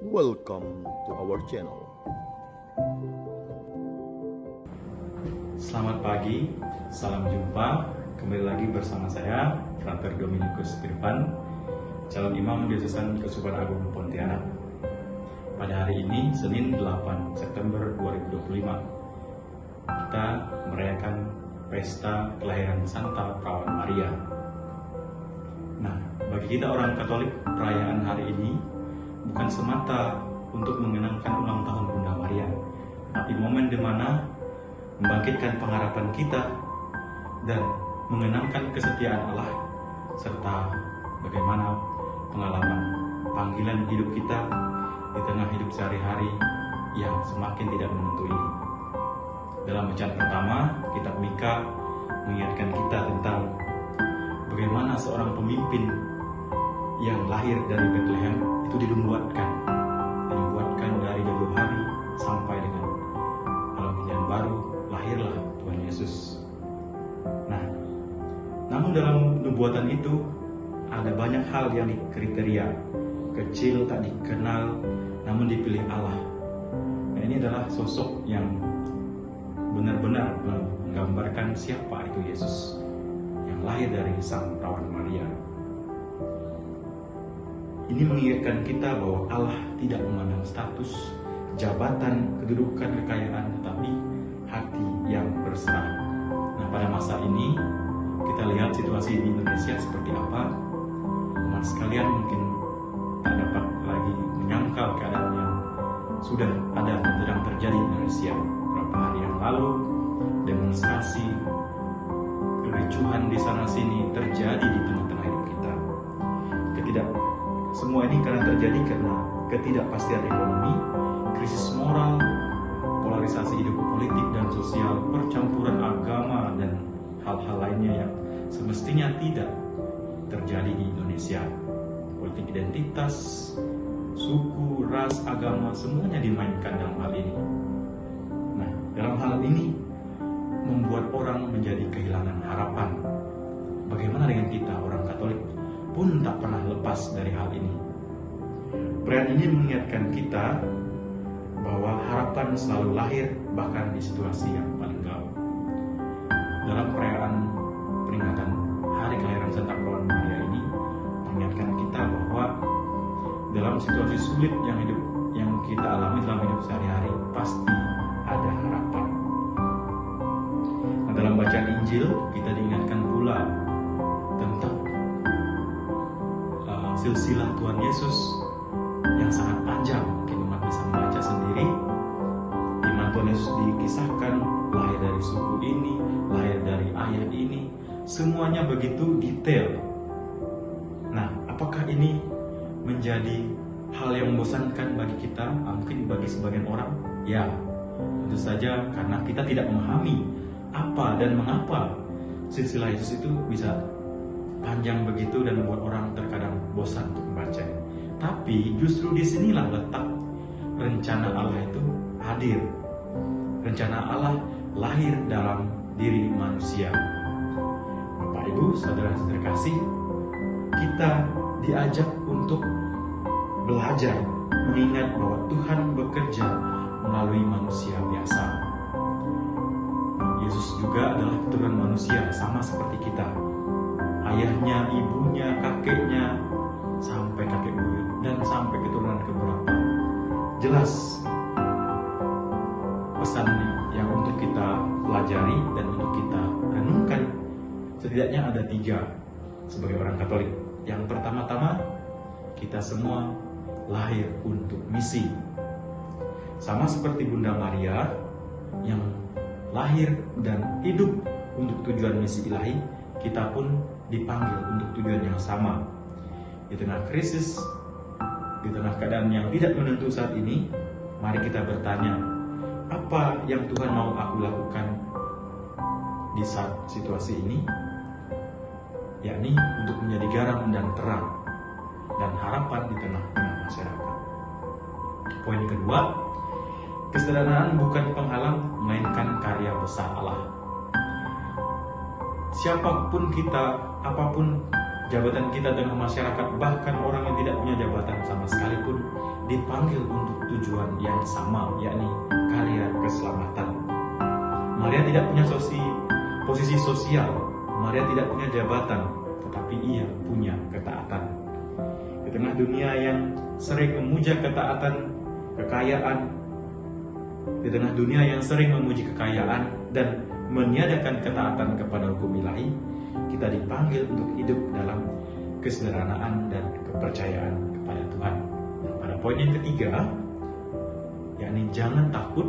Welcome to our channel. Selamat pagi, salam jumpa. Kembali lagi bersama saya, Frater Dominikus Irfan, calon imam Diocesan Keuskupan Agung Pontianak. Pada hari ini, Senin 8 September 2025, kita merayakan pesta kelahiran Santa Perawan Maria. Nah, bagi kita orang Katolik, perayaan hari ini bukan semata untuk mengenangkan ulang tahun Bunda Maria, tapi momen di mana membangkitkan pengharapan kita dan mengenangkan kesetiaan Allah, serta bagaimana pengalaman panggilan hidup kita di tengah hidup sehari-hari yang semakin tidak menentu ini. Dalam bacaan pertama, kitab Mika mengingatkan kita tentang bagaimana seorang pemimpin yang lahir dari Bethlehem itu dinubuatkan dari jauh hari sampai dengan alam perjanjian baru, lahirlah Tuhan Yesus. Nah, namun dalam nubuatan itu ada banyak hal yang dikriteria, kecil tak dikenal namun dipilih Allah. Nah, ini adalah sosok yang benar-benar menggambarkan siapa itu Yesus yang lahir dari Sang Perawan Maria. Ini mengingatkan kita bahwa Allah tidak memandang status, jabatan, kedudukan, kekayaan, tetapi hati yang berserah. Nah, pada masa ini kita lihat situasi di Indonesia seperti apa. Teman sekalian mungkin tak dapat lagi menyangkal keadaan yang sudah ada dan sedang terjadi di Indonesia. Beberapa hari yang lalu, demonstrasi, kericuhan di sana sini terjadi di tengah-tengah hidup kita. Semua ini karena terjadi karena ketidakpastian ekonomi, krisis moral, polarisasi hidup politik dan sosial, percampuran agama, dan hal-hal lainnya yang semestinya tidak terjadi di Indonesia. Politik identitas, suku, ras, agama, semuanya dimainkan dalam hal ini. Nah, dalam hal ini membuat orang menjadi kehilangan harapan. Bagaimana dengan kita, orang Katolik pun tak pernah lepas dari hal ini. Perayaan ini mengingatkan kita bahwa harapan selalu lahir bahkan di situasi yang paling gelap. Dalam perayaan peringatan Hari Kelahiran Santa Perawan Maria ini mengingatkan kita bahwa dalam situasi sulit yang kita alami dalam hidup sehari-hari pasti ada harapan. Nah, dalam bacaan Injil kita diingatkan pula tentang silsilah Tuhan Yesus yang sangat panjang. Mungkin umat bisa membaca sendiri, di mana Tuhan Yesus dikisahkan lahir dari suku ini, lahir dari ayah ini, semuanya begitu detail. Nah, apakah ini menjadi hal yang membosankan bagi kita? Mungkin bagi sebagian orang, ya, tentu saja karena kita tidak memahami apa dan mengapa silsilah Yesus itu bisa panjang begitu dan membuat orang terkadang bosan untuk membacanya. Tapi justru disinilah letak rencana Allah itu hadir. Rencana Allah lahir dalam diri manusia. Bapak Ibu, saudara-saudara kasih, kita diajak untuk belajar mengingat bahwa Tuhan bekerja melalui manusia biasa. Yesus juga adalah keturunan manusia, sama seperti kita. Ayahnya, ibunya, kakeknya, sampai kakek buyut, dan sampai keturunan keberapa. Jelas pesan yang untuk kita pelajari dan untuk kita renungkan. Setidaknya ada 3 sebagai orang Katolik. Yang pertama-tama, kita semua lahir untuk misi. Sama seperti Bunda Maria yang lahir dan hidup untuk tujuan misi ilahi, kita pun dipanggil untuk tujuan yang sama. Di tengah krisis, di tengah keadaan yang tidak menentu saat ini, mari kita bertanya, apa yang Tuhan mau aku lakukan di saat situasi ini? Yakni untuk menjadi garam dan terang dan harapan di tengah-tengah masyarakat. Poin kedua, kesederhanaan bukan penghalang, melainkan karya besar Allah. Siapapun kita, apapun jabatan kita dengan masyarakat, bahkan orang yang tidak punya jabatan sama sekalipun, dipanggil untuk tujuan yang sama, yakni karya keselamatan. Maria tidak punya posisi sosial, Maria tidak punya jabatan, tetapi ia punya ketaatan. Di tengah dunia yang sering memuja ketaatan, kekayaan, di tengah dunia yang sering memuji kekayaan dan meniadakan ketaatan kepada hukum ilahi, kita dipanggil untuk hidup dalam kesederhanaan dan kepercayaan kepada Tuhan. Pada poin yang ketiga, yakni jangan takut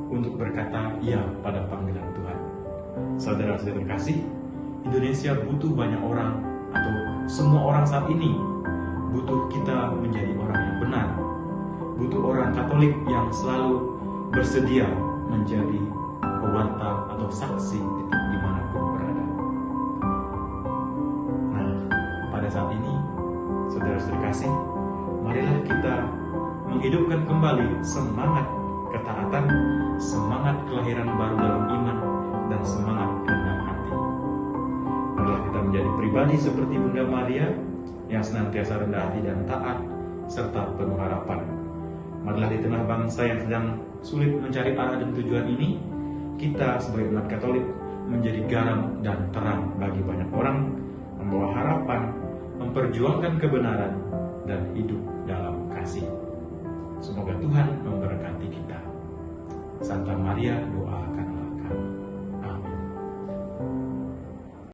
untuk berkata ya pada panggilan Tuhan. Saudara-saudara terkasih, Indonesia butuh banyak orang, atau semua orang saat ini butuh kita menjadi orang yang benar. Butuh orang Katolik yang selalu bersedia menjadi pewarta atau saksi dimanapun berada. Nah, pada saat ini, saudara-saudara kasih, marilah kita menghidupkan kembali semangat ketaatan, semangat kelahiran baru dalam iman, dan semangat rendah hati. Marilah kita menjadi pribadi seperti Bunda Maria yang senantiasa rendah hati dan taat, serta penuh harapan. Marilah di tengah bangsa yang sedang sulit mencari arah dan tujuan ini, kita sebagai umat Katolik menjadi garam dan terang bagi banyak orang, membawa harapan, memperjuangkan kebenaran, dan hidup dalam kasih. Semoga Tuhan memberkati kita. Santa Maria, doakanlah kami. Amin.